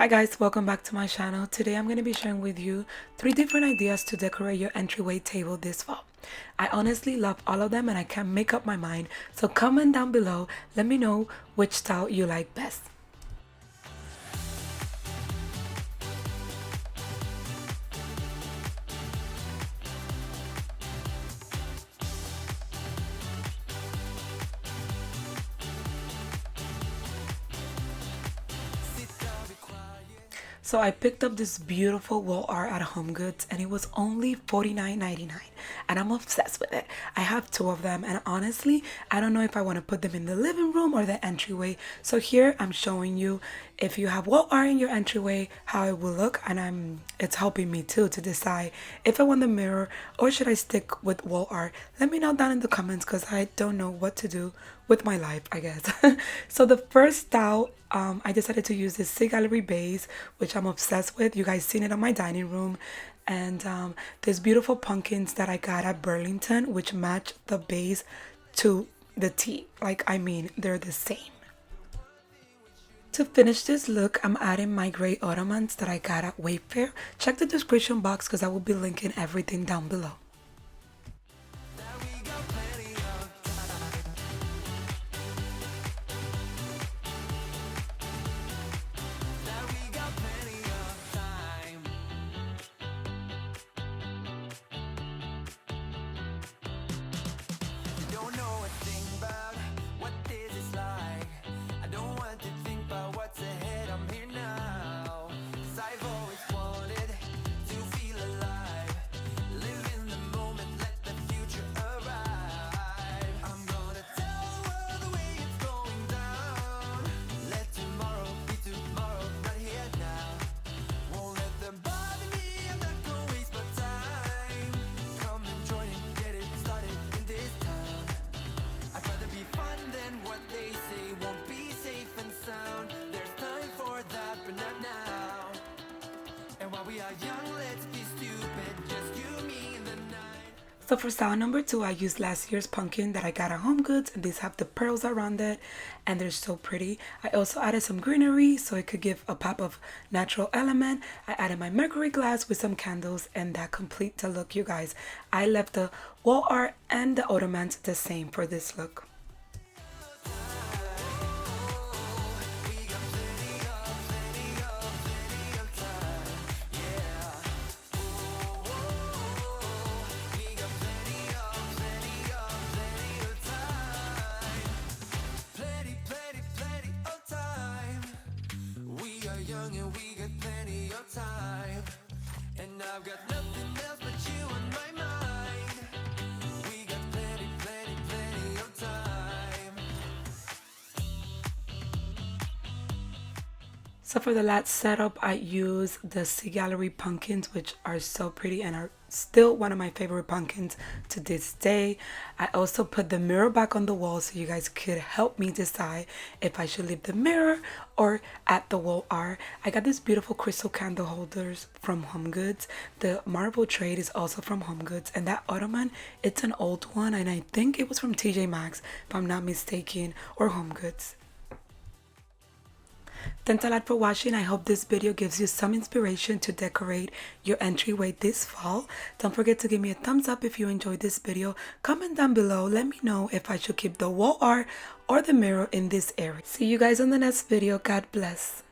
Hi guys, welcome back to my channel. Today I'm going to be sharing with you 3 different ideas to decorate your entryway table this fall. I honestly love all of them and I can't make up my mind, so comment down below, let me know which style you like best. So I picked up this beautiful wall art at HomeGoods and it was only $49.99 and I'm obsessed with it. I have 2 of them and honestly, I don't know if I want to put them in the living room or the entryway. So here I'm showing you if you have wall art in your entryway, how it will look, and it's helping me too to decide if I want the mirror or should I stick with wall art. Let me know down in the comments because I don't know what to do with my life, I guess. So the first style, I decided to use this Sea Gallery base, which I'm obsessed with. You guys seen it on my dining room. And there's beautiful pumpkins that I got at Burlington, which match the base to the T. Like, I mean, they're the same. To finish this look, I'm adding my gray ottomans that I got at Wayfair. Check the description box because I will be linking everything down below. So for style number 2, I used last year's pumpkin that I got at HomeGoods, and these have the pearls around it and they're so pretty. I also added some greenery so it could give a pop of natural element. I added my mercury glass with some candles and that complete the look, you guys. I left the wall art and the ottomans the same for this look. I've got nothing else but you on my mind. We got plenty of time. So for the last setup, I use the Sea Gallery pumpkins, which are so pretty and are still one of my favorite pumpkins to this day. I also put the mirror back on the wall so you guys could help me decide if I should leave the mirror or add the wall art. I got these beautiful crystal candle holders from HomeGoods. The marble tray is also from HomeGoods, and that ottoman, it's an old one and I think it was from TJ Maxx if I'm not mistaken, or HomeGoods. Thanks a lot for watching. I hope this video gives you some inspiration to decorate your entryway this fall. Don't forget to give me a thumbs up if you enjoyed this video. Comment down below. Let me know if I should keep the wall art or the mirror in this area. See you guys on the next video. God bless.